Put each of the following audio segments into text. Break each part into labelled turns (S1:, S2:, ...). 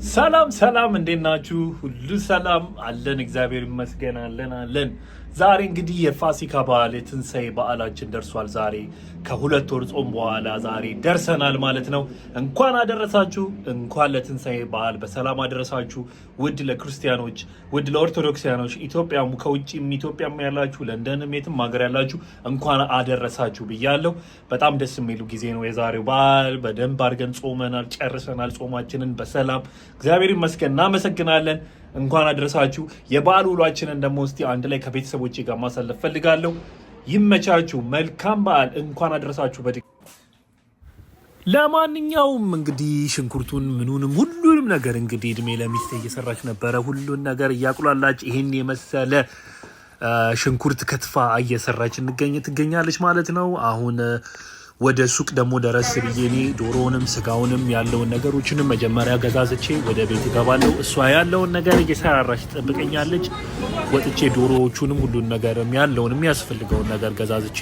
S1: ሰላም ሰላም፣ እንዴት ናችሁ? ሁሉ ሰላም አለን፣ እግዚአብሔር ይመስገን አለን። ዛሬ እንግዲህ የፋሲካ በዓል የትንሣኤ በዓላችን ደርሷል። ዛሬ ከሁለት ወር ጾም በኋላ ዛሬ ደርሰናል ማለት ነው። እንኳን አደረሳችሁ፣ እንኳን ለትንሣኤ በዓል በሰላም አደረሳችሁ። ውድ ለክርስቲያኖች፣ ውድ ለኦርቶዶክሲያኖች፣ ኢትዮጵያም ከውጭም ኢትዮጵያም ያላችሁ ለንደንም የትም ሀገር ያላችሁ እንኳን አደረሳችሁ ብያለሁ። በጣም ደስ የሚሉ ጊዜ ነው የዛሬው በዓል። በደንብ አድርገን ጾመናል፣ ጨርሰናል ጾማችንን በሰላም እግዚአብሔር ይመስገን፣ እናመሰግናለን። እንኳን አደረሳችሁ። የበዓል ውሏችንን ደግሞ እስቲ አንድ ላይ ከቤተሰቦቼ ጋር ማሳለፍ ፈልጋለሁ። ይመቻችሁ። መልካም በዓል። እንኳን አደረሳችሁ። ለማንኛውም እንግዲህ ሽንኩርቱን ምኑንም ሁሉንም ነገር እንግዲህ እድሜ ለሚስቴ እየሰራች ነበረ። ሁሉን ነገር እያቁላላች ይሄን የመሰለ ሽንኩርት ከትፋ እየሰራች ትገኛለች ማለት ነው። አሁን ወደ ሱቅ ደግሞ ደረስ ብዬ እኔ ዶሮውንም ስጋውንም ያለውን ነገሮችንም መጀመሪያ ገዛዝቼ ወደ ቤት እገባለሁ። እሷ ያለውን ነገር እየሰራራች ትጠብቀኛለች። ወጥቼ ዶሮዎቹንም ሁሉን ነገር ያለውን የሚያስፈልገውን ነገር ገዛዝቼ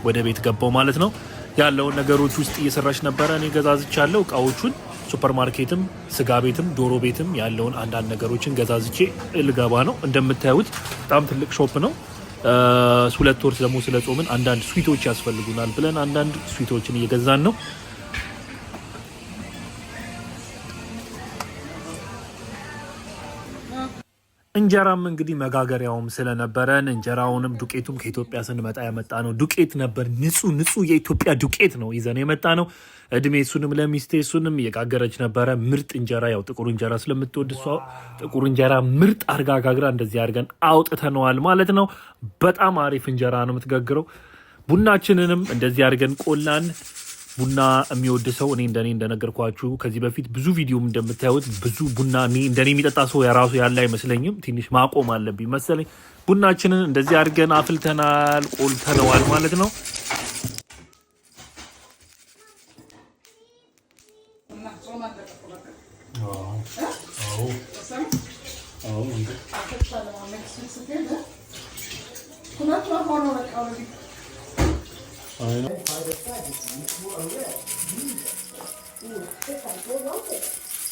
S1: ወደ ቤት ገባው ማለት ነው። ያለውን ነገሮች ውስጥ እየሰራች ነበረ። እኔ ገዛዝቻለሁ እቃዎቹን። ሱፐር ማርኬትም ስጋ ቤትም ዶሮ ቤትም ያለውን አንዳንድ ነገሮችን ገዛዝቼ ልገባ ነው። እንደምታዩት በጣም ትልቅ ሾፕ ነው። ሁለት ወር ደግሞ ስለጾምን አንዳንድ ስዊቶች ያስፈልጉናል ብለን አንዳንድ ስዊቶችን እየገዛን ነው። እንጀራም እንግዲህ መጋገሪያውም ስለነበረን እንጀራውንም ዱቄቱም ከኢትዮጵያ ስንመጣ ያመጣ ነው ዱቄት ነበር። ንጹህ የኢትዮጵያ ዱቄት ነው ይዘን የመጣ ነው። እድሜ እሱንም ለሚስቴ እሱንም እየጋገረች ነበረ። ምርጥ እንጀራ፣ ያው ጥቁር እንጀራ ስለምትወድ እሷ ጥቁር እንጀራ ምርጥ አርጋ ጋግራ እንደዚህ አድርገን አውጥተነዋል ማለት ነው። በጣም አሪፍ እንጀራ ነው የምትጋግረው። ቡናችንንም እንደዚህ አድርገን ቆላን። ቡና የሚወድ ሰው እኔ እንደነገርኳችሁ ከዚህ በፊት ብዙ ቪዲዮም እንደምታዩት ብዙ ቡና እንደኔ የሚጠጣ ሰው የራሱ ያለ አይመስለኝም። ትንሽ ማቆም አለብኝ መሰለኝ። ቡናችንን እንደዚህ አድርገን አፍልተናል፣ ቆልተነዋል ማለት ነው።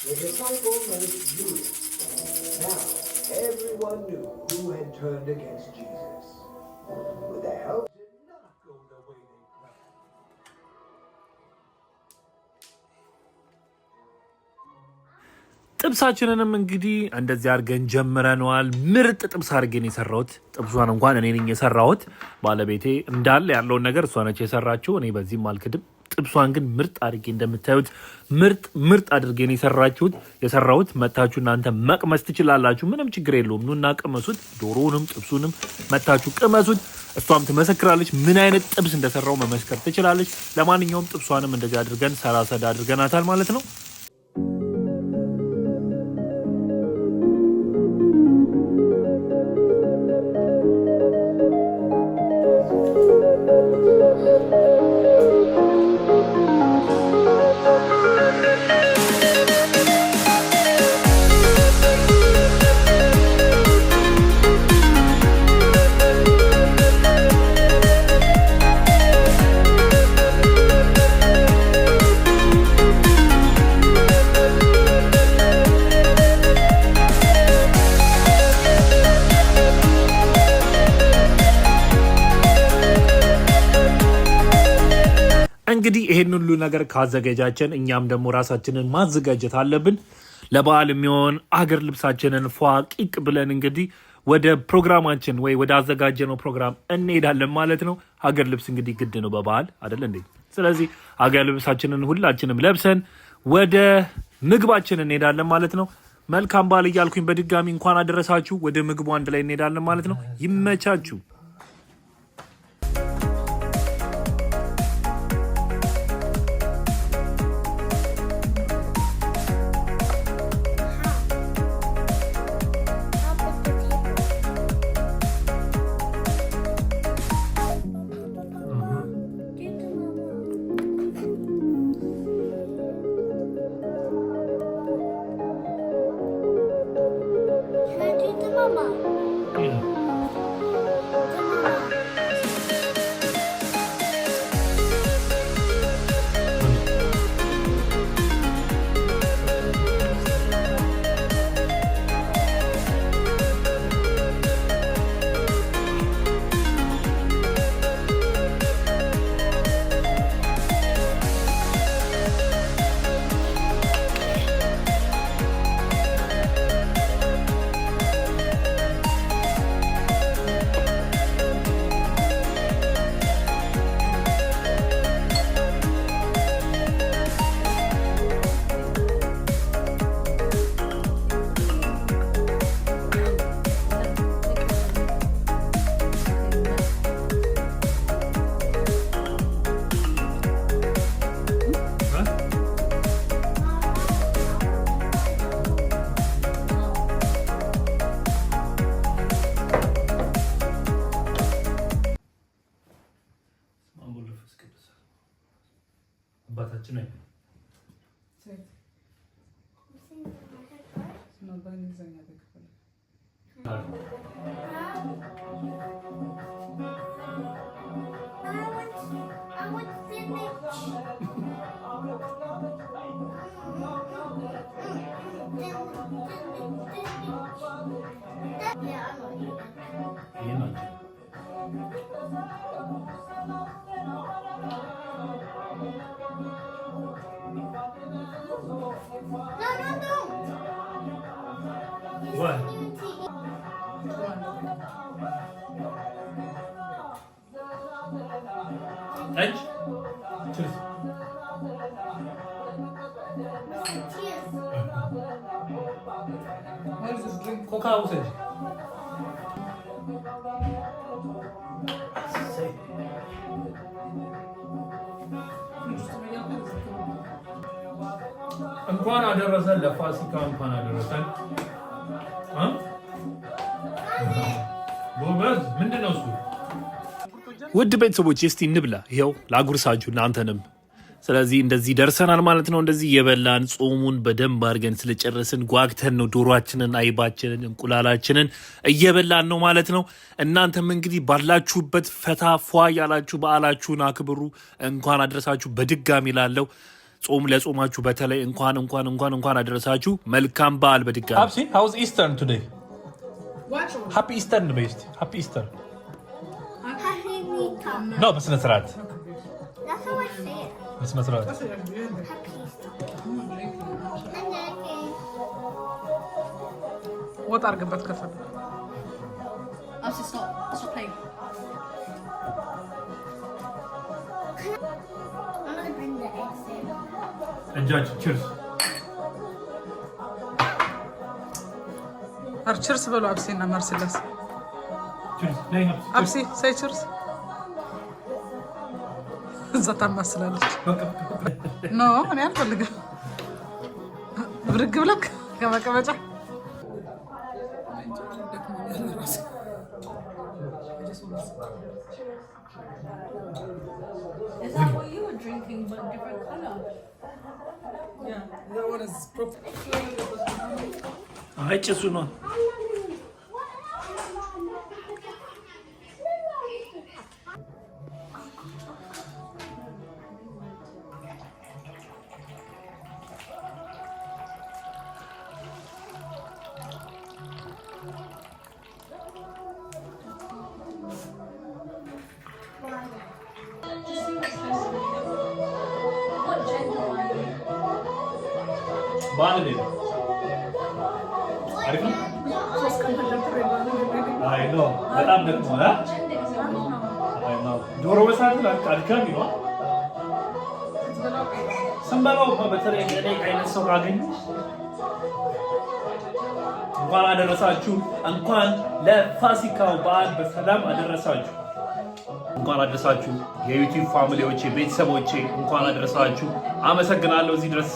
S2: The disciple named Judas. Now, everyone knew who had turned against Jesus. With the help did not go the way they planned.
S1: ጥብሳችንንም እንግዲህ እንደዚህ አድርገን ጀምረነዋል። ምርጥ ጥብስ አድርገን የሰራሁት ጥብሷን እንኳን እኔ ነኝ የሰራሁት። ባለቤቴ እንዳለ ያለውን ነገር እሷ ነች የሰራችው። እኔ በዚህም አልክድም። ጥብሷን ግን ምርጥ አድርጌ እንደምታዩት ምርጥ አድርጌ ነው የሰራሁት። መታችሁ እናንተ መቅመስ ትችላላችሁ። ምንም ችግር የለውም። ኑና ቅመሱት። ዶሮውንም ጥብሱንም መታችሁ ቅመሱት። እሷም ትመሰክራለች። ምን አይነት ጥብስ እንደሰራው መመስከር ትችላለች። ለማንኛውም ጥብሷንም እንደዚህ አድርገን ሰራሰዳ አድርገናታል ማለት ነው። እንግዲህ ይሄን ሁሉ ነገር ካዘጋጃችን እኛም ደግሞ ራሳችንን ማዘጋጀት አለብን። ለበዓል የሚሆን አገር ልብሳችንን ፏቂቅ ብለን እንግዲህ ወደ ፕሮግራማችን ወይ ወደ አዘጋጀነው ፕሮግራም እንሄዳለን ማለት ነው። ሀገር ልብስ እንግዲህ ግድ ነው በበዓል አይደል እንዴ? ስለዚህ ሀገር ልብሳችንን ሁላችንም ለብሰን ወደ ምግባችን እንሄዳለን ማለት ነው። መልካም በዓል እያልኩኝ በድጋሚ እንኳን አደረሳችሁ። ወደ ምግቡ አንድ ላይ እንሄዳለን ማለት ነው። ይመቻችሁ። ነኝ What? Edge? Cheers.
S3: What is this drink?
S1: Coca usage. እንኳን አደረሰን ለፋሲካ እንኳን አደረሰን። ጎበዝ ምንድነው እሱ? ውድ ቤተሰቦች እስቲ እንብላ። ይኸው ላጉርሳችሁ እናንተንም። ስለዚህ እንደዚህ ደርሰናል ማለት ነው። እንደዚህ የበላን ጾሙን በደንብ አድርገን ስለጨረስን ጓግተን ነው ዶሯችንን፣ አይባችንን፣ እንቁላላችንን እየበላን ነው ማለት ነው። እናንተም እንግዲህ ባላችሁበት ፈታ ፏ ያላችሁ በዓላችሁን አክብሩ። እንኳን አደረሳችሁ በድጋሚ ላለው ጾም ለጾማችሁ በተለይ እንኳን አደረሳችሁ። መልካም በዓል በድጋሚ።
S3: Absi, how's Easter today?
S4: What?
S3: Happy Easter based. Happy Easter.
S5: Happy Easter.
S3: No, بس نسرات.
S5: That's how I say it.
S3: بس نسرات.
S4: That's what I'm doing.
S5: Happy Easter.
S4: I'm not drinking.
S5: I'm drinking.
S4: What are the kafir?
S6: Absi, stop playing.
S5: I'm gonna bring the eggs in.
S1: Enjoy. Cheers.
S4: Cheers بلو أبسي نا مرسيدس.
S1: Cheers. ነይ
S4: أبسي say cheers. زتا مسلالك. No أنا أعرف اللي برجع لك كما جا.
S6: Is that what you were drinking, but different color?
S4: Yeah, that one is proper.
S1: አይ ጭሱ ነው።
S6: What gender are you?
S1: ባል ነው። አሪፍ ነው። አይ ነው በጣም ደግሞ አ
S6: Gender is your
S1: አይ ነው ዶሮ በሳት ላይ አድካሚ ነው። ስንበላው በተለይ እኔ አይነት ሰው ካገኙ እንኳን አደረሳችሁ። እንኳን ለፋሲካው በዓል በሰላም አደረሳችሁ። እንኳን አደረሳችሁ የዩቲዩብ ፋሚሊዎቼ፣ ቤተሰቦቼ እንኳን አደረሳችሁ። አመሰግናለሁ እዚህ ድረስ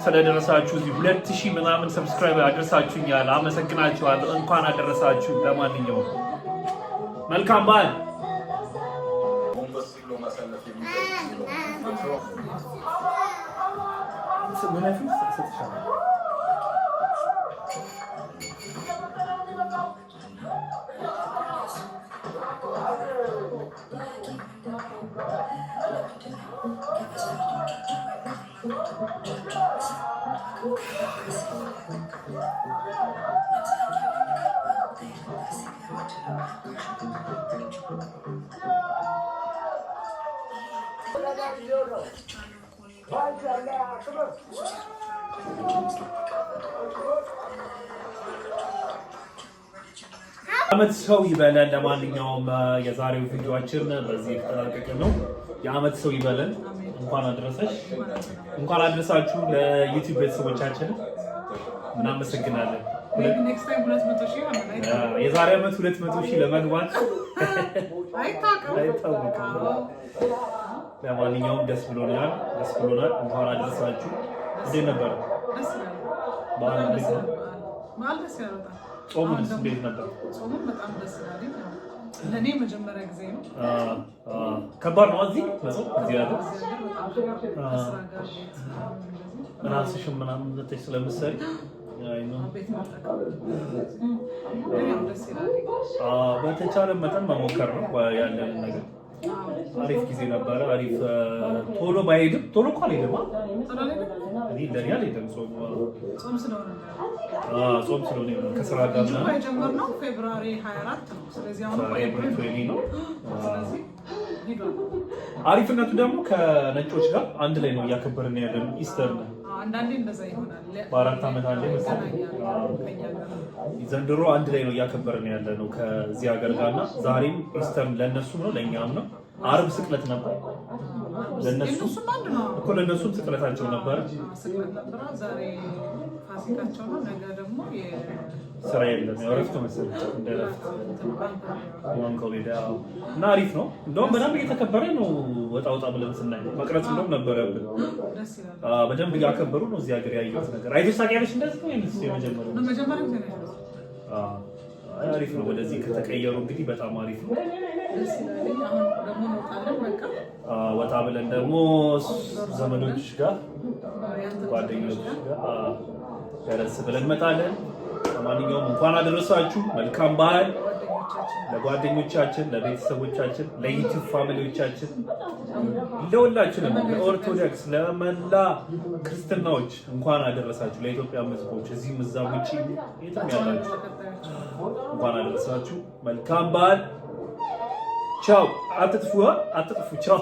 S1: ስለደረሳችሁ። እዚህ 2000 ምናምን ሰብስክራይብ አደረሳችሁኛል። አመሰግናችኋለሁ። እንኳን አደረሳችሁ። ለማንኛውም መልካም በዓል። አመት ሰው ይበለን። ለማንኛውም የዛሬው ቪዲዮአችን በዚህ የተጠናቀቀ ነው። የአመት ሰው ይበለን። እንኳን አደረሰሽ፣ እንኳን አደረሳችሁ ለዩቲዩብ ቤተሰቦቻችን እናመሰግናለን።
S4: Next time 200,000 ይሆናል።
S1: የዛሬ አመት 200,000 ለመግባት
S4: አይታወቅም።
S1: ለማንኛውም ደስ ብሎናል። እንኳን አደረሳችሁ። እንዴት ነበር
S4: ደስ ይላል።
S1: በዓል? እንዴት ነው?
S4: በዓል ደስ ይላል በጣም።
S1: ጾሙንስ እንዴት ነበር?
S4: ጾሙን በጣም ደስ ይላል። ለእኔ መጀመሪያ ጊዜ ነው።
S1: ከባድ ነው እዚህ መጾም እዚህ ያለ ራስሽን ምናምን ዘተሽ ስለምትሰሪ በተቻለ መጠን መሞከር ነው ያለን ነገር። አሪፍ ጊዜ ነበረ። አሪፍ ቶሎ ባይሄድም ቶሎ እኮ አልሄድም። ለኔ አልሄድም። ጾም ስለሆነ ነው ከስራ ጋር ነው
S4: የጀመርነው። ፌብሩዋሪ 24 ነው። ስለዚህ አሁን
S1: ነው። አሪፍነቱ ደግሞ ከነጮች ጋር አንድ ላይ ነው እያከበርን ያለን ኢስተር ነው።
S4: አንዳንዴ እንደዛ ይሆናል።
S1: በ4 ዓመት አንዴ መሰለኝ። ዘንድሮ አንድ ላይ ነው እያከበርን ያለ ነው ከዚህ ሀገር ጋርና ዛሬም ኢስተር ለነሱም ነው ለኛም ነው። አርብ ስቅለት ነበር ለነሱም ስቅለታቸው ነበር።
S4: ዛሬ ፋሲካቸው ነው። ነገ ደግሞ
S1: ስራ የለም። እረፍት መሰለኝ እና አሪፍ ነው። እንደውም በደንብ እየተከበረ ነው። ወጣ ብለን ስናይ መቅረጽ እንደውም ነበረብን። በደንብ እያከበሩ ነው እዚህ ሀገር ያየሁት ነገር። አይተሽ ታውቂያለሽ እንደዚህ ነው የመጀመሪያው? አሪፍ ነው። ወደዚህ ከተቀየሩ እንግዲህ በጣም አሪፍ ነው። ወጣ ብለን ደግሞ ዘመዶች ጋር ጓደኞች ጋር ደረስ ብለን እንመጣለን። ለማንኛውም እንኳን አደረሳችሁ። መልካም በዓል ለጓደኞቻችን፣ ለቤተሰቦቻችን፣ ለዩቲዩብ ፋሚሊዎቻችን፣ ለሁላችንም ለኦርቶዶክስ ለመላ ክርስትናዎች እንኳን አደረሳችሁ። ለኢትዮጵያ ሕዝቦች እዚህም እዛም ውጪ የትም ያላችሁ እንኳን አደረሳችሁ። መልካም በዓል። ቻው። አትጥፉ። ቻው